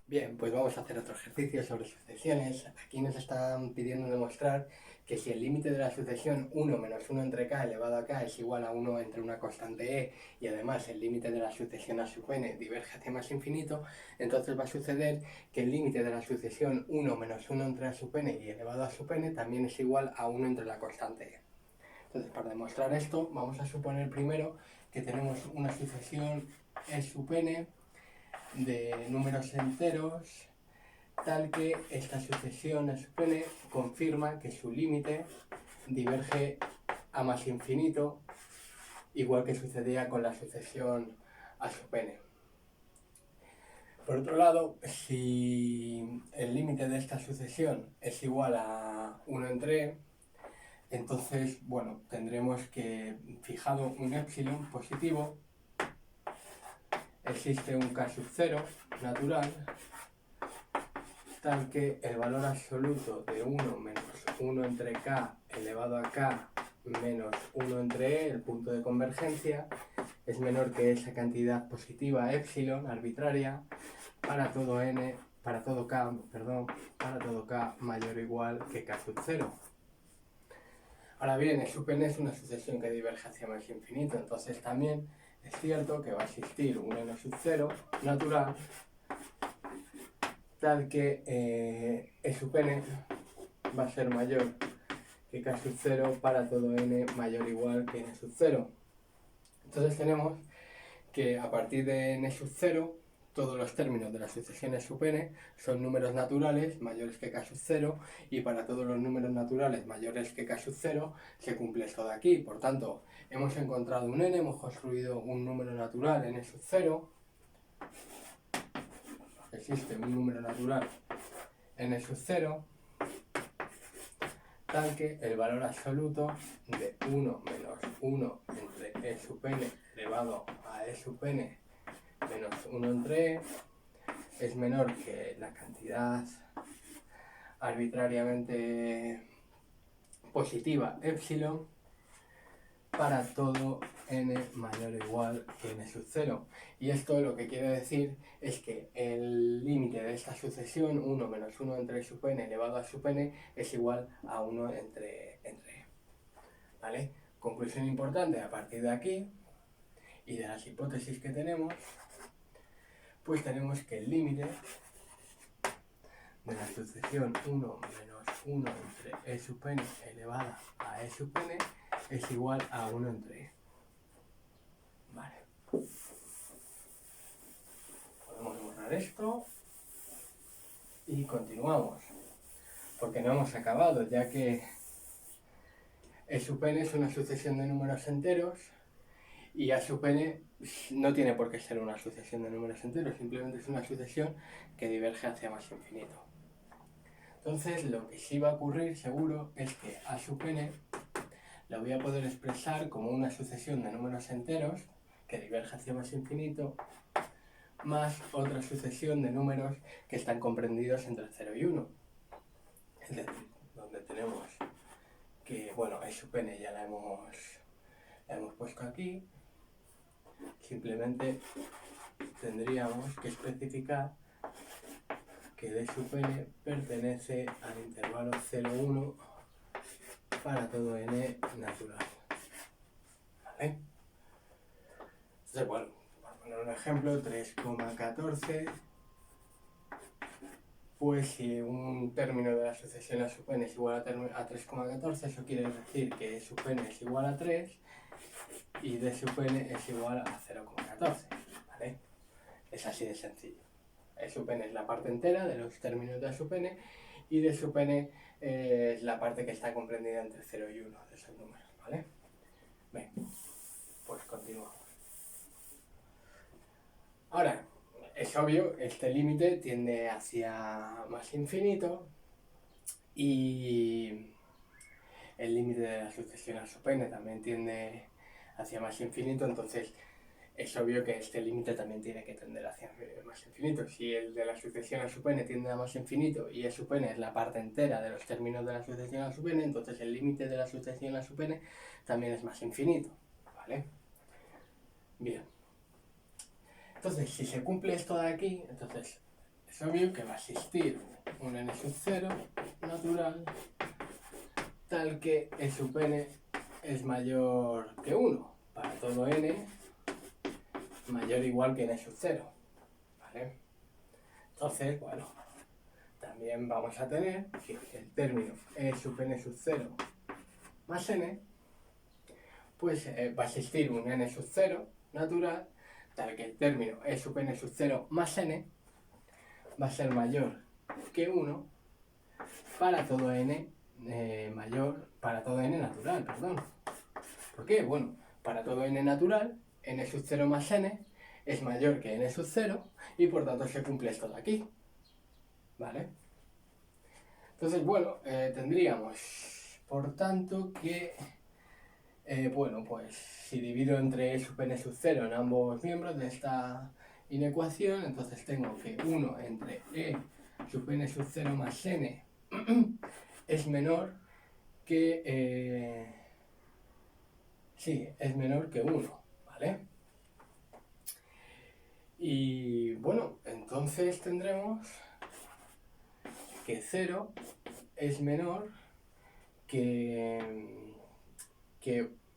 Bien, pues vamos a hacer otro ejercicio sobre sucesiones. Aquí nos están pidiendo demostrar que si el límite de la sucesión 1 menos 1 entre k elevado a k es igual a 1 entre una constante e, y además el límite de la sucesión a sub n diverge hacia más infinito, entonces va a suceder que el límite de la sucesión 1 menos 1 entre a sub n y elevado a sub n también es igual a 1 entre la constante e. Entonces, para demostrar esto, vamos a suponer primero que tenemos una sucesión e sub n de números enteros, tal que esta sucesión a sub n confirma que su límite diverge a más infinito, igual que sucedía con la sucesión a sub n. Por otro lado, si el límite de esta sucesión es igual a 1 entre e, entonces, bueno, tendremos que, fijado un epsilon positivo, existe un k sub 0 natural, tal que el valor absoluto de 1 menos 1 entre k elevado a k menos 1 entre e, el punto de convergencia, es menor que esa cantidad positiva epsilon arbitraria para todo n, para todo k mayor o igual que k sub 0. Ahora bien, el sub n es una sucesión que diverge hacia más infinito, entonces también es cierto que va a existir un n sub 0 natural, tal que E sub n va a ser mayor que k sub 0 para todo n mayor o igual que n sub 0. Entonces tenemos que a partir de n sub 0, todos los términos de la sucesión E sub n son números naturales mayores que k sub 0, y para todos los números naturales mayores que k sub 0 se cumple esto de aquí. Por tanto, hemos encontrado un n, hemos construido un número natural n sub 0, existe un número natural n sub 0, tal que el valor absoluto de 1 menos 1 entre e sub n elevado a e sub n menos 1 entre e es menor que la cantidad arbitrariamente positiva epsilon para todo n mayor o igual que n sub 0. Y esto lo que quiere decir es que el límite de esta sucesión, 1 menos 1 entre sub n elevado a sub n, es igual a 1 entre e. ¿Vale? Conclusión importante a partir de aquí y de las hipótesis que tenemos, pues tenemos que el límite de la sucesión 1 menos 1 entre e sub n elevada a e sub n es igual a 1 entre e. Vale. Podemos borrar esto y continuamos, porque no hemos acabado, ya que e sub n es una sucesión de números enteros y a sub n no tiene por qué ser una sucesión de números enteros, simplemente es una sucesión que diverge hacia más infinito. Entonces, lo que sí va a ocurrir seguro es que a sub n la voy a poder expresar como una sucesión de números enteros que diverge hacia más infinito, más otra sucesión de números que están comprendidos entre 0 y 1. Es decir, donde tenemos que, bueno, e sub n ya la hemos puesto aquí, simplemente tendríamos que especificar que d sub n pertenece al intervalo 0,1 para todo n natural. ¿Vale? Entonces, bueno, por poner un ejemplo, 3,14, pues si un término de la sucesión a sub n es igual a 3,14, eso quiere decir que e sub n es igual a 3 y d sub n es igual a 0,14. ¿Vale? Es así de sencillo. E sub n es la parte entera de los términos de a sub n y d sub n es la parte que está comprendida entre 0 y 1 de esos números. ¿Vale? Bien, pues continuamos. Ahora, es obvio, este límite tiende hacia más infinito y el límite de la sucesión a sub n también tiende hacia más infinito, entonces es obvio que este límite también tiene que tender hacia más infinito. Si el de la sucesión a sub n tiende a más infinito y e sub n es la parte entera de los términos de la sucesión a sub n, entonces el límite de la sucesión a sub n también es más infinito. ¿Vale? Bien. Entonces, si se cumple esto de aquí, entonces es obvio que va a existir un n sub 0 natural tal que e sub n es mayor que 1 para todo n mayor o igual que n sub 0, ¿vale? Entonces, bueno, también vamos a tener que el término e sub n sub 0 más n, pues va a existir un n sub 0 natural, tal que el término e sub n sub 0 más n va a ser mayor que 1 para todo n para todo n natural, perdón. ¿Por qué? Bueno, para todo n natural, n sub 0 más n es mayor que n sub 0 y por tanto se cumple esto de aquí, ¿vale? Entonces, bueno, tendríamos, por tanto, que, bueno, pues si divido entre e sub n sub 0 en ambos miembros de esta inecuación, entonces tengo que 1 entre e sub n sub 0 más n es menor que, sí, es menor que 1, ¿vale? Y bueno, entonces tendremos que 0 es menor que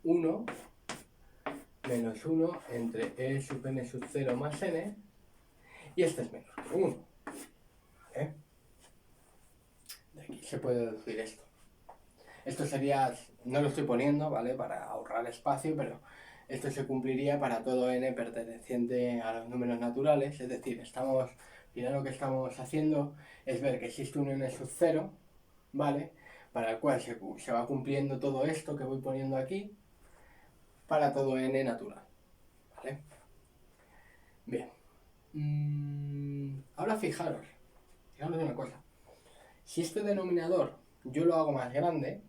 1 menos 1 entre e sub n sub 0 más n, y este es menor que 1, ¿vale? De aquí se puede deducir esto. Esto sería, no lo estoy poniendo, ¿vale? Para ahorrar espacio, pero esto se cumpliría para todo n perteneciente a los números naturales, es decir, mirad lo que estamos haciendo es ver que existe un n sub 0, ¿vale? Para el cual se va cumpliendo todo esto que voy poniendo aquí para todo n natural, ¿vale? Bien. Ahora fijaros una cosa. Si este denominador yo lo hago más grande,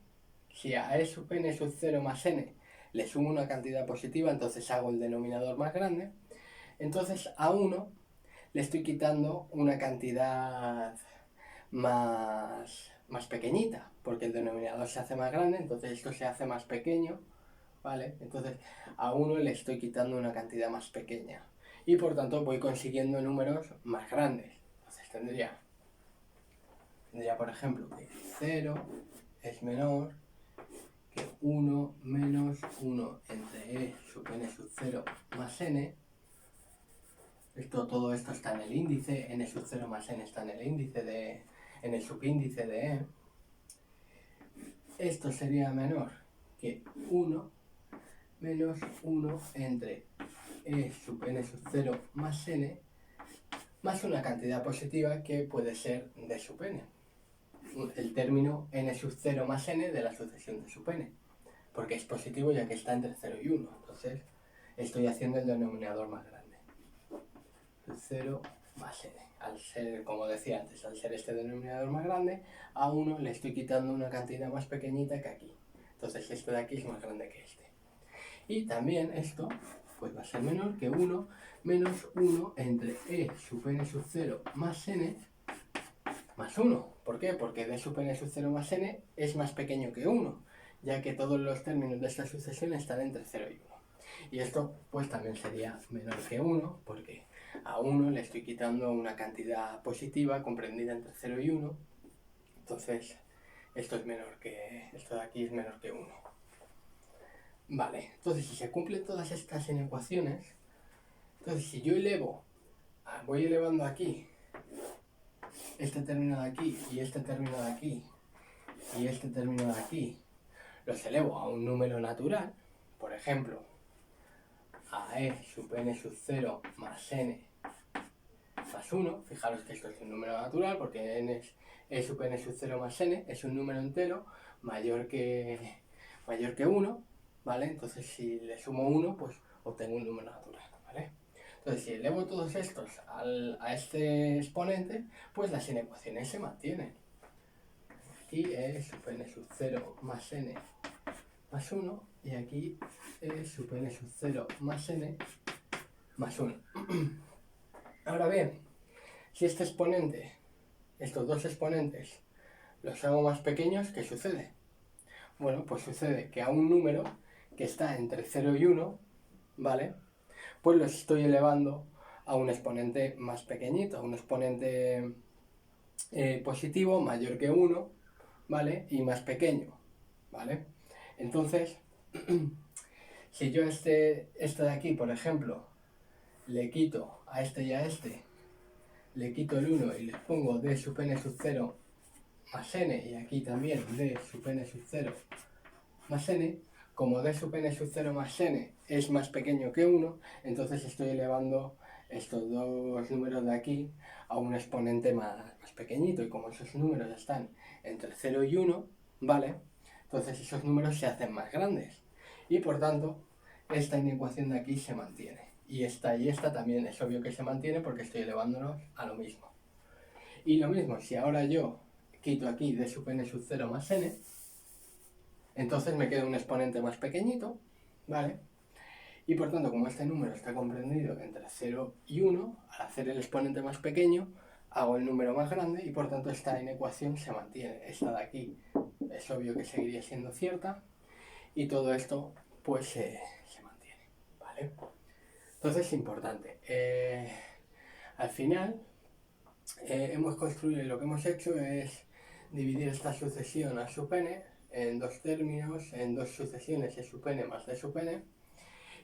si a e sub n sub 0 más n le sumo una cantidad positiva, entonces hago el denominador más grande, entonces a 1 le estoy quitando una cantidad más pequeñita, porque el denominador se hace más grande, entonces esto se hace más pequeño, ¿vale? Entonces a 1 le estoy quitando una cantidad más pequeña y por tanto voy consiguiendo números más grandes. Entonces tendría por ejemplo que 0 es menor que 1 menos 1 entre e sub n sub 0 más n. Todo esto está en el índice, n sub 0 más n está en el subíndice de e. Esto sería menor que 1 menos 1 entre e sub n sub 0 más n más una cantidad positiva que puede ser d sub n. El término n sub 0 más n de la sucesión de sub n, porque es positivo ya que está entre 0 y 1, entonces estoy haciendo el denominador más grande. 0 más n. Al ser, como decía antes, al ser este denominador más grande, a 1 le estoy quitando una cantidad más pequeñita que aquí. Entonces este de aquí es más grande que este. Y también esto pues va a ser menor que 1 menos 1 entre e sub n sub 0 más n más 1. ¿Por qué? Porque d sub n sub 0 más n es más pequeño que 1, ya que todos los términos de esta sucesión están entre 0 y 1. Y esto pues también sería menor que 1, porque a 1 le estoy quitando una cantidad positiva comprendida entre 0 y 1. Entonces esto de aquí es menor que 1. Vale, entonces si se cumplen todas estas inecuaciones, entonces si yo voy elevando aquí este término de aquí y este término de aquí y este término de aquí, los elevo a un número natural, por ejemplo, a e sub n sub 0 más n más 1, fijaros que esto es un número natural porque e sub n sub 0 más n es un número entero mayor que 1, ¿vale? Entonces si le sumo 1, pues obtengo un número natural, ¿vale? Entonces si elevo todos estos a este exponente, pues las inecuaciones se mantienen. Aquí e sub n sub 0 más n más 1 y aquí e sub n sub 0 más n más 1. Ahora bien, si estos dos exponentes, los hago más pequeños, ¿qué sucede? Bueno, pues sucede que a un número que está entre 0 y 1, ¿vale? Pues los estoy elevando a un exponente más pequeñito, a un exponente positivo mayor que 1, ¿vale? Y más pequeño, ¿vale? Entonces, si yo este de aquí, por ejemplo, le quito a este y a este, le quito el 1 y les pongo d sub n sub 0 más n, y aquí también d sub n sub 0 más n, como d sub n sub 0 más n es más pequeño que 1, entonces estoy elevando estos dos números de aquí a un exponente más pequeñito, y como esos números están entre 0 y 1, ¿vale? Entonces esos números se hacen más grandes, y por tanto esta inecuación de aquí se mantiene, y esta también es obvio que se mantiene porque estoy elevándolos a lo mismo. Y lo mismo, si ahora yo quito aquí d sub n sub 0 más n, entonces me queda un exponente más pequeñito, ¿vale? Y por tanto, como este número está comprendido entre 0 y 1, al hacer el exponente más pequeño, hago el número más grande, y por tanto esta inecuación se mantiene. Esta de aquí es obvio que seguiría siendo cierta, y todo esto pues se mantiene, ¿vale? Entonces, importante. Al final, hemos construido, lo que hemos hecho es dividir esta sucesión a sub n en dos términos, en dos sucesiones e sub n más d sub n,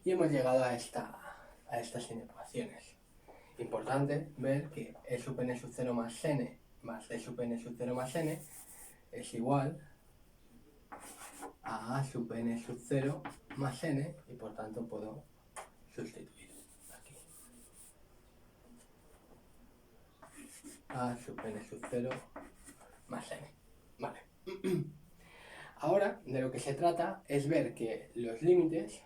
y hemos llegado a estas inecuaciones. Importante ver que e sub n sub 0 más n más d sub n sub 0 más n es igual a sub n sub 0 más n, y por tanto puedo sustituir aquí. A sub n sub 0 más n. Vale. Ahora, de lo que se trata es ver que los límites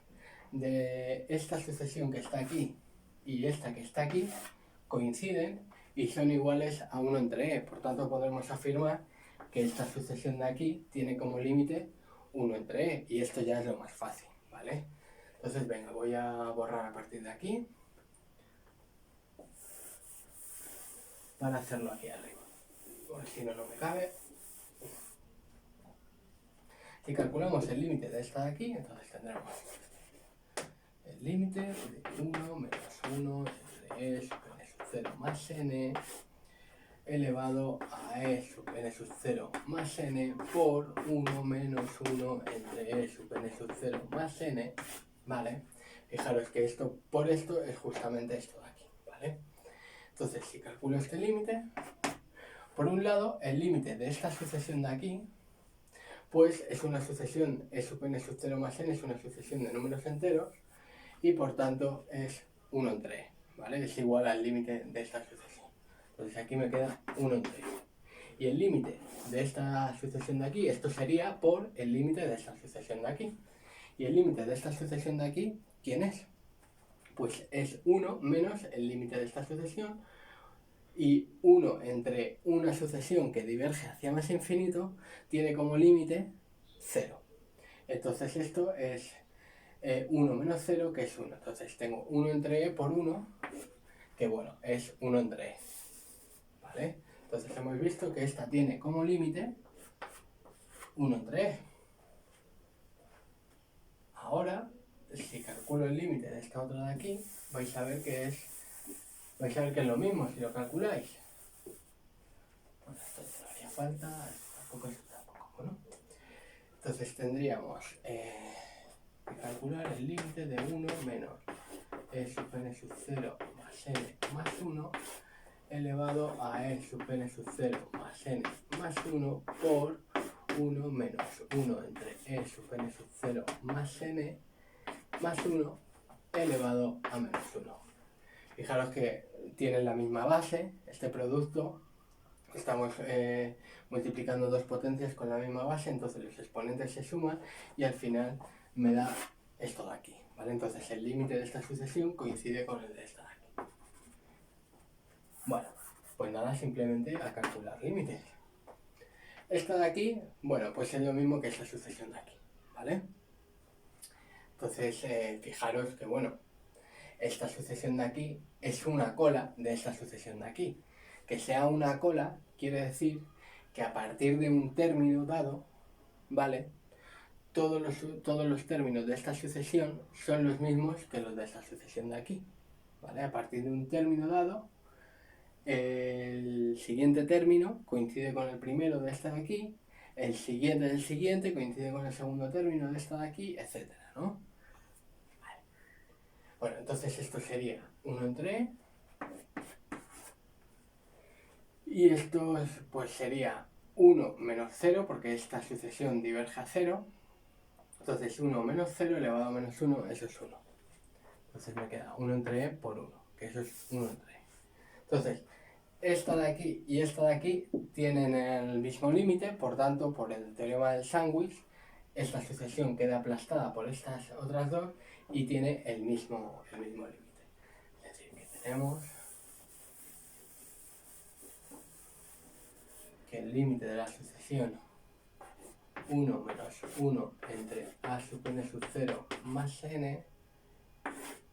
de esta sucesión que está aquí y esta que está aquí coinciden y son iguales a 1 entre e. Por tanto, podemos afirmar que esta sucesión de aquí tiene como límite 1 entre e, y esto ya es lo más fácil, ¿vale? Entonces, venga, voy a borrar a partir de aquí para hacerlo aquí arriba, porque si no, no me cabe. Si calculamos el límite de esta de aquí, entonces tendremos el límite de 1 menos 1 entre e sub n sub 0 más n elevado a e sub n sub 0 más n por 1 menos 1 entre e sub n sub 0 más n, ¿vale? Fijaros que esto por esto es justamente esto de aquí, ¿vale? Entonces, si calculo este límite, por un lado, el límite de esta sucesión de aquí, pues es una sucesión e sub n sub 0 más n, es una sucesión de números enteros, y por tanto es 1 entre e, ¿vale? Es igual al límite de esta sucesión. Entonces aquí me queda 1 entre e. Y el límite de esta sucesión de aquí, esto sería por el límite de esta sucesión de aquí. Y el límite de esta sucesión de aquí, ¿quién es? Pues es 1 menos el límite de esta sucesión, y 1 entre una sucesión que diverge hacia más infinito tiene como límite 0. Entonces esto es 1 menos 0, que es 1. Entonces tengo 1 entre e por 1, que bueno, es 1 entre e, ¿vale? Entonces hemos visto que esta tiene como límite 1 entre e. Ahora, si calculo el límite de esta otra de aquí, vais a ver que es lo mismo si lo calculáis. Bueno, esto no haría falta, tampoco, ¿no? Entonces tendríamos que calcular el límite de 1 menos e sub n sub 0 más n más 1 elevado a e sub n sub 0 más n más 1 por 1 menos 1 entre e sub n sub 0 más n más 1 elevado a menos 1. Fijaros que tienen la misma base, este producto, estamos multiplicando dos potencias con la misma base, entonces los exponentes se suman y al final me da esto de aquí, ¿vale? Entonces el límite de esta sucesión coincide con el de esta de aquí. Bueno, pues nada, simplemente a calcular límites. Esta de aquí, bueno, pues es lo mismo que esta sucesión de aquí, ¿vale? Entonces, fijaros que, bueno, esta sucesión de aquí es una cola de esta sucesión de aquí. Que sea una cola quiere decir que a partir de un término dado, ¿vale? Todos los términos de esta sucesión son los mismos que los de esta sucesión de aquí, ¿vale? A partir de un término dado, el siguiente término coincide con el primero de esta de aquí, el siguiente del siguiente coincide con el segundo término de esta de aquí, etcétera, ¿no? Vale. Bueno, entonces esto sería 1 entre e, y esto pues sería 1 menos 0, porque esta sucesión diverge a 0. Entonces 1 menos 0 elevado a menos 1, eso es 1. Entonces me queda 1 entre e por 1, que eso es 1 entre e. Entonces, esta de aquí y esta de aquí tienen el mismo límite, por tanto, por el teorema del sándwich, esta sucesión queda aplastada por estas otras dos y tiene el mismo límite. Es decir, que tenemos que el límite de la sucesión 1 menos 1 entre a sub n sub 0 más n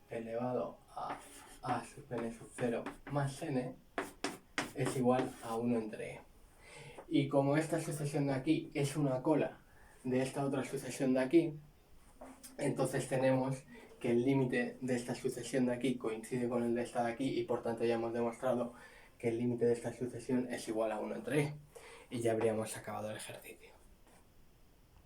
elevado a sub n sub 0 más n es igual a 1 entre e. Y como esta sucesión de aquí es una cola de esta otra sucesión de aquí, entonces tenemos que el límite de esta sucesión de aquí coincide con el de esta de aquí y por tanto ya hemos demostrado que el límite de esta sucesión es igual a 1 entre e. Y ya habríamos acabado el ejercicio.